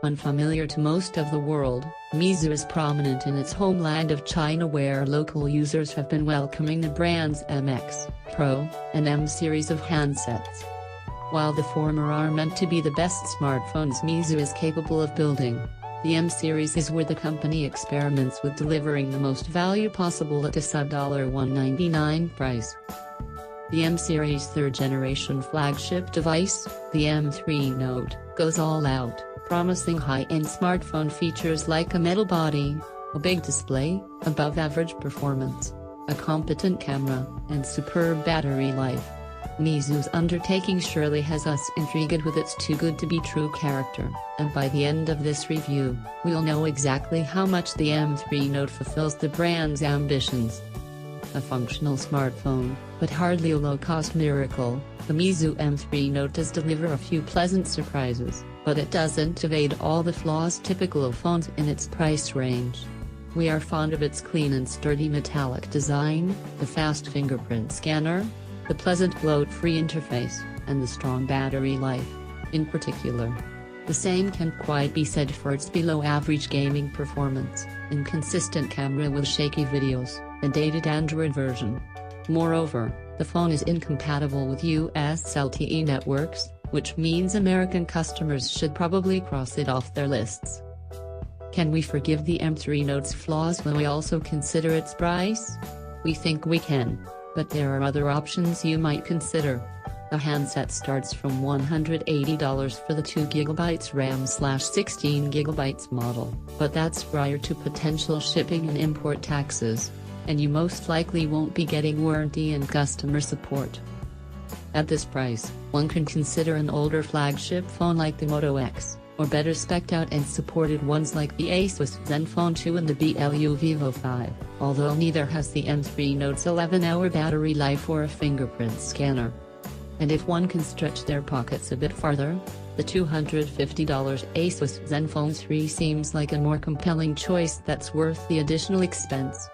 Unfamiliar to most of the world, Meizu is prominent in its homeland of China, where local users have been welcoming the brand's MX, Pro, and M series of handsets. While the former are meant to be the best smartphones Meizu is capable of building, the M series is where the company experiments with delivering the most value possible at a sub $199 price. The M series' third-generation flagship device, the M3 Note, goes all out, promising high-end smartphone features like a metal body, a big display, above-average performance, a competent camera, and superb battery life. Meizu's undertaking surely has us intrigued with its too-good-to-be-true character, and by the end of this review, we'll know exactly how much the M3 Note fulfills the brand's ambitions. A functional smartphone, but hardly a low-cost miracle, the Meizu M3 Note does deliver a few pleasant surprises, but it doesn't evade all the flaws typical of phones in its price range. We are fond of its clean and sturdy metallic design, the fast fingerprint scanner, the pleasant bloat-free interface, and the strong battery life. In particular, the same can't quite be said for its below-average gaming performance, inconsistent camera with shaky videos, and dated Android version. Moreover, the phone is incompatible with US LTE networks, which means American customers should probably cross it off their lists. Can we forgive the M3 Note's flaws when we also consider its price? We think we can, but there are other options you might consider. The handset starts from $180 for the 2GB RAM/16GB model, but that's prior to potential shipping and import taxes, and you most likely won't be getting warranty and customer support. At this price, one can consider an older flagship phone like the Moto X, or better spec'd out and supported ones like the Asus Zenfone 2 and the BLU Vivo 5, although neither has the M3 Note's 11-hour battery life or a fingerprint scanner. And if one can stretch their pockets a bit farther, the $250 Asus Zenfone 3 seems like a more compelling choice that's worth the additional expense.